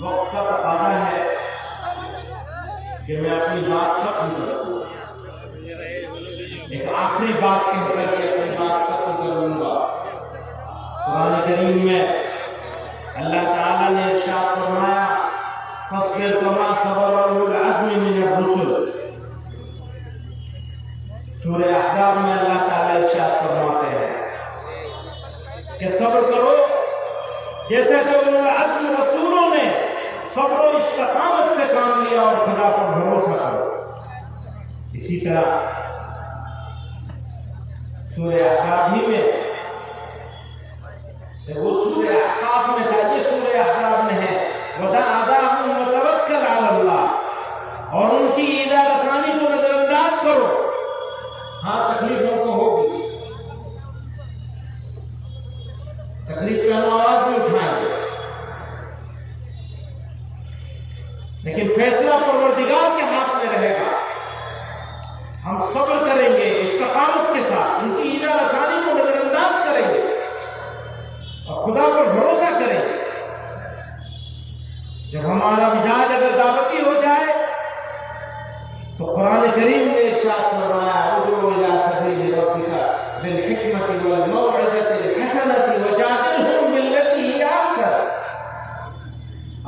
وقت کا تقاضا ہے کہ میں اپنی بات ختم کروں. ایک آخری بات کہہ کر کے اپنی بات ختم کروں گا. قرآن کریم میں اللہ تعالیٰ نے ارشاد فرمایا فاصبر کما صبر اولو العزم من الرسل. سورہ احزاب میں اللہ تعالیٰ ارشاد فرماتے ہیں کہ صبر کرو جیسے کہ اولو العزم رسولوں نے صبر و استقامت سے کام لیا اور خدا پر بھروسہ کرو. اسی طرح سورہ احزاب ہی میں وہ سورہ احقاف میں تھا، یہ سورہ احزاب میں ہے وَدَعْ عَذَابُهُمْ وَتَوَكَّلْ عَلَى اللَّهِ. اور ان کی ایذا رسانی کو نظر انداز کرو. ہاں تکلیفوں کو ہوگی، تکلیف پہ ہم آواز بھی اٹھائیں گے، لیکن فیصلہ پروردگار کے ہاتھ میں رہے گا. ہم صبر کریں گے استقامت کے ساتھ، ان کی ایذا رسانی کو نظر انداز کریں گے اور خدا پر بھروسہ کریں گے. جب ہمارا مزاج اگر دعوتی ہو جائے تو قرآن کریم نے ارشاد فرمایا ادعو الی سبیل ربک بالحکمۃ والموعظۃ الحسنۃ وجادلھم باللتی ہی احسن.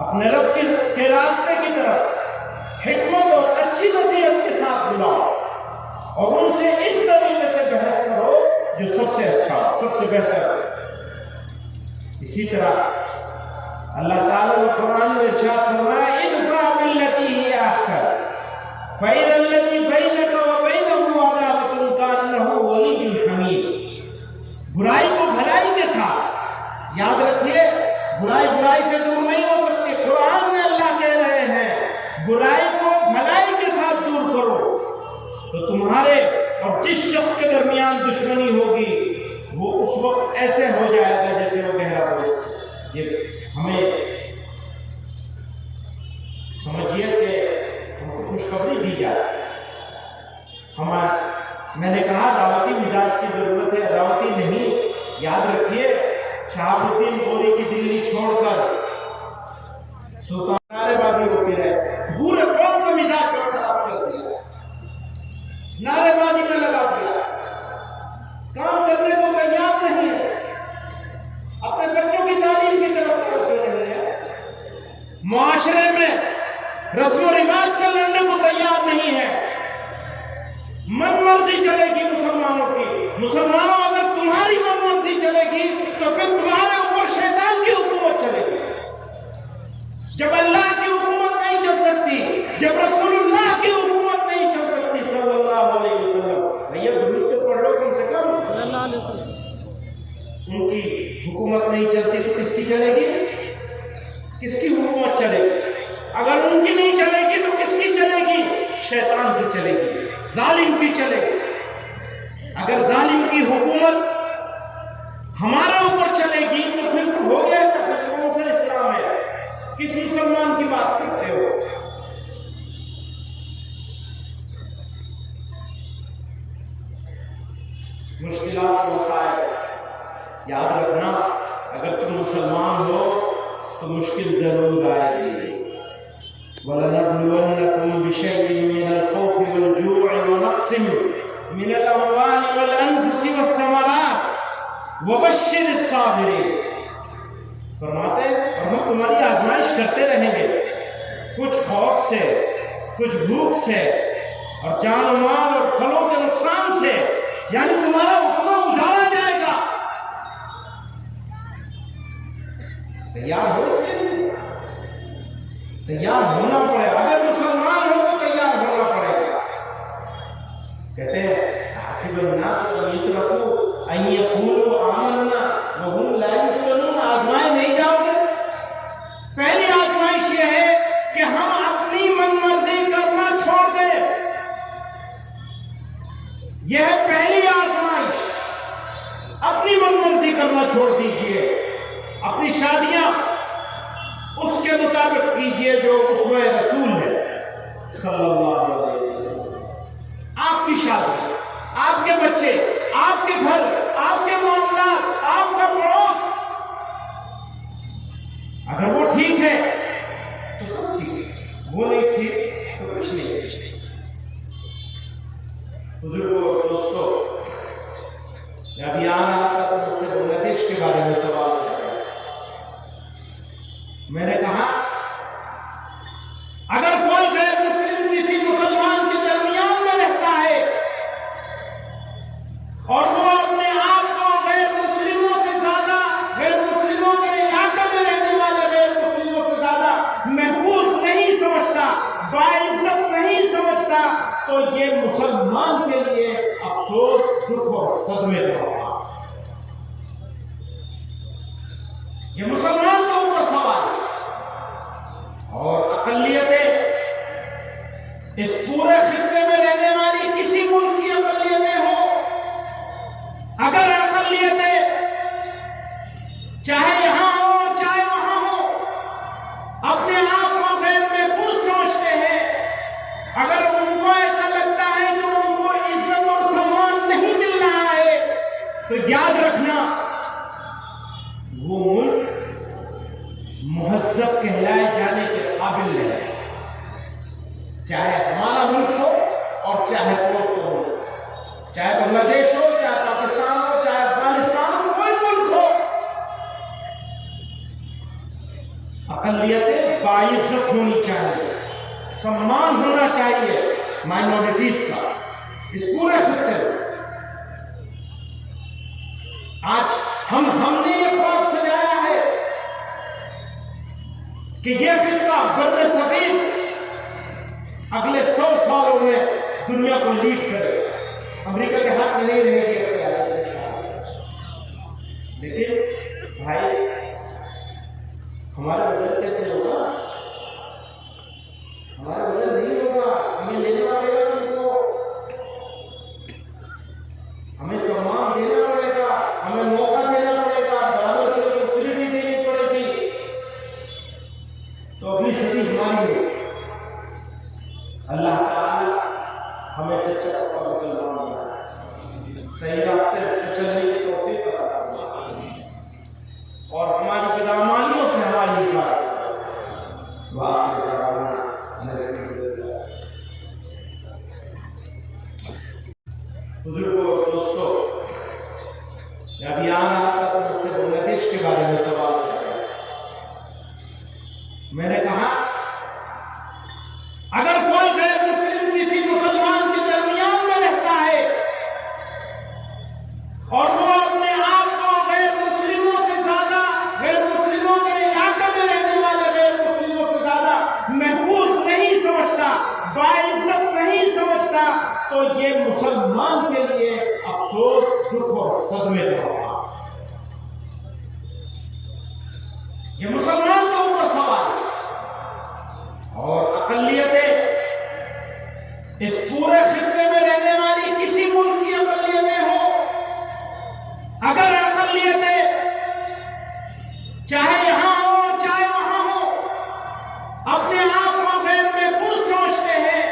اپنے رب کے راستے کی طرف حکمت اور اچھی نصیحت کے ساتھ بلاؤ اور ان سے اس طریقے سے بحث کرو جو سب سے اچھا ہو، سب سے بہتر ہو. اسی طرح اللہ تعالیٰ نے قرآن میں ارشاد فرمایا ادفع باللتی ہی احسن فإذا الذي بينك وبينه عداوة كأنه ولي حميم. برائی کو بھلائی کے ساتھ، یاد رکھیے برائی برائی سے دور نہیں ہو سکتی. قرآن میں اللہ کہہ رہے ہیں برائی کو بھلائی کے ساتھ دور کرو تو تمہارے اور جس شخص کے درمیان دشمنی ہوگی وہ اس وقت ایسے ہو جائے گا جیسے وہ گہرا دوست. یہ ہمیں سمجھیے کہ ہم کو خوشخبری دی جائے. میں نے کہا دعوتی مزاج کی ضرورت ہے، دعوتی نہیں. یاد رکھیے شہاب الدین غوری کی دلی چھوڑ کر سلطان نعرے بازی ہوتی رہے، پورے قوم کا مزاج پر خراب کر دیا، نعرے بازی میں لگا دیا، کام کرنے کو تیار نہیں ہے، اپنے بچوں کی تعلیم کی طرف توجہ نہیں ہے، معاشرے میں رسم و رواج سے لڑنے کو تیار نہیں ہے. من مرضی چلے گی مسلمانوں کی. مسلمانوں اگر تمہاری من مرضی چلے گی تو پھر تمہارے اوپر شیطان کی حکومت چلے گی. جب اللہ کی حکومت نہیں چل سکتی، جب رسول اللہ کی حکومت نہیں چل سکتی صلی اللہ علیہ وسلم، بھیا درود تو پڑھ لو کم سے کم صلی اللہ علیہ وسلم. ان کی حکومت نہیں چلتی تو کس کی چلے گی؟ کس کی حکومت چلے گی؟ اگر ان کی نہیں چلے گی تو کس کی چلے گی؟ شیطان کی چلے گی، ظالم کی چلے گی. اگر ظالم کی حکومت ہمارے اوپر چلے گی تو پھر ہو گیا تو پھر کون سا اسلام ہے؟ کس مسلمان کی بات کرتے ہو؟ مشکلات و مسائل یاد رکھنا، اگر تم مسلمان ہو تو مشکل ضرور آئے گی. وَلَنَبْلُوَنَّكُمْ بِشَيْءٍ مِّنَ الْخَوْفِ وَالْجُوعِ وَنَقْصٍ مِّنَ الْأَمْوَالِ وَالْأَنفُسِ وَالثَّمَرَاتِ وَبَشِّرِ الصَّابِرِينَ. فرماتے ہیں اور ہم تمہاری آزمائش کرتے رہیں گے، کچھ خوف سے، کچھ بھوک سے، اور جان و مال اور پھلوں کے نقصان سے، یعنی تمہارا اتنا اجاڑا جائے گا. تیار ہو اس کے لیے؟ تیار ہونا پڑے گا. اگر مسلمان ہو تو تیار ہونا پڑے گا. کہتے ہیں حسب الناس ان یترکوا ان یقولوا آمنا وهم لا یفتنون. آزمائے نہیں جاؤ گے. پہلی آزمائش یہ ہے کہ ہم اپنی من مرضی کرنا چھوڑ دیں. یہ ہے پہلی آزمائش. اپنی من مرضی کرنا چھوڑ دیجئے. اپنی شادیاں اس کے مطابق کیجئے جو اسوہ رسول ہے صلی اللہ علیہ وسلم. آپ کی شادی، آپ کے بچے، آپ کے گھر، آپ کے معاملات، آپ کا پڑوس، اگر وہ ٹھیک ہے تو سب ٹھیک ہے، وہ نہیں ٹھیک تو کچھ نہیں۔ بزرگوں اور دوستوں، میں ابھی آنا تھا تو مجھ سے بنگلہ دیش کے بارے میں سوال کیا۔ میں نے کہا اگر کوئی غیر مسلم کسی مسلمان کے درمیان میں رہتا ہے اور وہ اپنے آپ کو غیر مسلموں سے زیادہ، غیر مسلموں کے علاقے میں رہنے والے غیر مسلموں سے زیادہ محفوظ نہیں سمجھتا، باعزت نہیں سمجھتا، تو یہ مسلمان کے لیے افسوس، دکھ اور صدمے کا ہوگا۔ یہ مسلمان کا اوپر سوال ہے۔ اور اقلیتیں، اس پورے خطے میں رہنے والی کسی ملک کی اقلیتیں ہوں، اگر اقلیتیں چاہے یہاں ہو چاہے وہاں ہو، اپنے آپ کو غیر محفوظ سمجھتے ہیں، اگر ان کو ایسا لگتا ہے کہ ان کو عزت اور سمان نہیں مل رہا ہے، تو یاد رکھنا وہ ملک مہذب کہلائے جانے کے قابل نہیں ہے، چاہے ہمارا ملک ہو اور چاہے دوسرا ہو، چاہے بنگلہ دیش ہو، چاہے پاکستان ہو، چاہے افغانستان ہو، کوئی ملک ہو، اقلیتیں باعزت ہونی چاہیے، سمان ہونا چاہیے مائنورٹیز کا اس پورے خطے میں۔ آج ہم نے یہ خواب سجایا ہے کہ یہ خطہ بر صغیر اگلے 100 سالوں میں دنیا کو لیڈ کرے، امریکہ کے ہاتھ میں نہیں رہے گی، لیکن بھائی ہمارا بدل کیسے ہوگا؟ ہمارا بدل نہیں ہوگا، ہمیں لینا پڑے گا، ان کو ہمیں سمان دینا پڑے گا، ہمیں موقع دینا پڑے گا، برابر کی اپرچونٹی دینی پڑے گی، تو اگلی صدی ہماری ہو۔ اللہ تعالی ہمیں سچا اور مسلمان بنائے، صحیح راستے پر چلنے کی توفیق عطا فرمائے، اور ہماری بدعمالیوں سے ہماری حفاظت بزرگوں اور دوستوں، میں ابھی آنا تھا تو مجھ سے بنگلہ دیش کے بارے میں سوال کیا۔ میں نے کہا اگر کوئی غیر مسلم کسی مسلمان کے درمیان میں رہتا ہے اور وہ اپنے آپ کو غیر مسلموں سے زیادہ، غیر مسلموں کے علاقے میں رہنے والے غیر مسلموں سے زیادہ محفوظ نہیں سمجھتا، باعزت نہیں سمجھتا، تو یہ مسلمان کے لیے افسوس، دکھ اور صدمے کا ہوگا۔ یہ مسلمان کا اوپر سوال ہے۔ اور اقلیتیں، اس پورے خطے میں رہنے والی کسی ملک کی اقلیتیں ہوں، اگر اقلیتیں چاہے یہاں ہو چاہے وہاں ہو، اپنے آپ کو غیر محفوظ سمجھتے ہیں،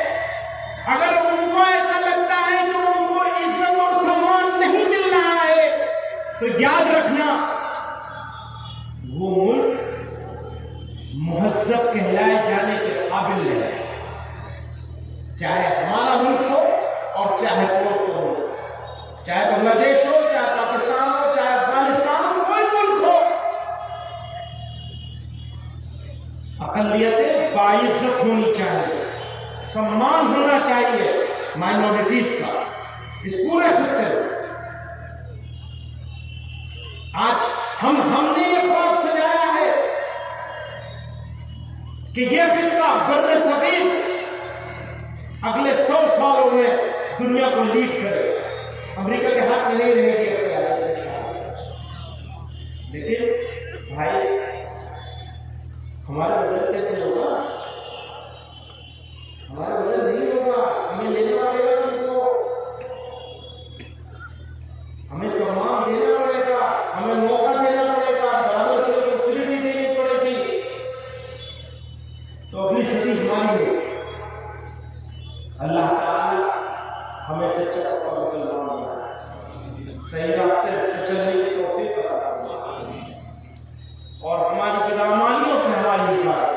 اگر ان کو ایسا لگتا ہے کہ ان کو عزت اور سمان نہیں مل رہا ہے، تو یاد رکھنا وہ ملک مہذب کہلائے جانے کے قابل نہیں ہے، چاہے ہمارا ملک ہو اور چاہے دوسرا ہو، چاہے بنگلہ دیش ہو، چاہے پاکستان ہو، چاہے افغانستان ہو، کوئی ملک ہو، اقلیتیں باعزت ہونی چاہیے، سمان ہونا چاہیے مائنورٹیز کا اس پورے خطے میں۔ آج ہم نے یہ خواب سجایا ہے کہ یہ خطہ بر صغیر اگلے 100 سالوں میں دنیا کو لیڈ کرے، امریکہ کے ہاتھ میں نہیں رہے گی، لیکن بھائی ہمارا بدل کیسے ہوگا؟ ہمارا بدل نہیں ہوگا، ہمیں لینا پڑے گا، ان کو ہمیں سمان دینا پڑے گا، ہمیں موقع دینا پڑے گا، برابر کی اپرچونٹی دینی پڑے گی، تو اگلی صدی ہماری ہو۔ اللہ تعالی ہمیں سچا اور مسلمان بنائے، صحیح راستے پر چلنے کی توفیق عطا فرمائے، اور ہماری بدعمالیوں سے ہماری حفاظت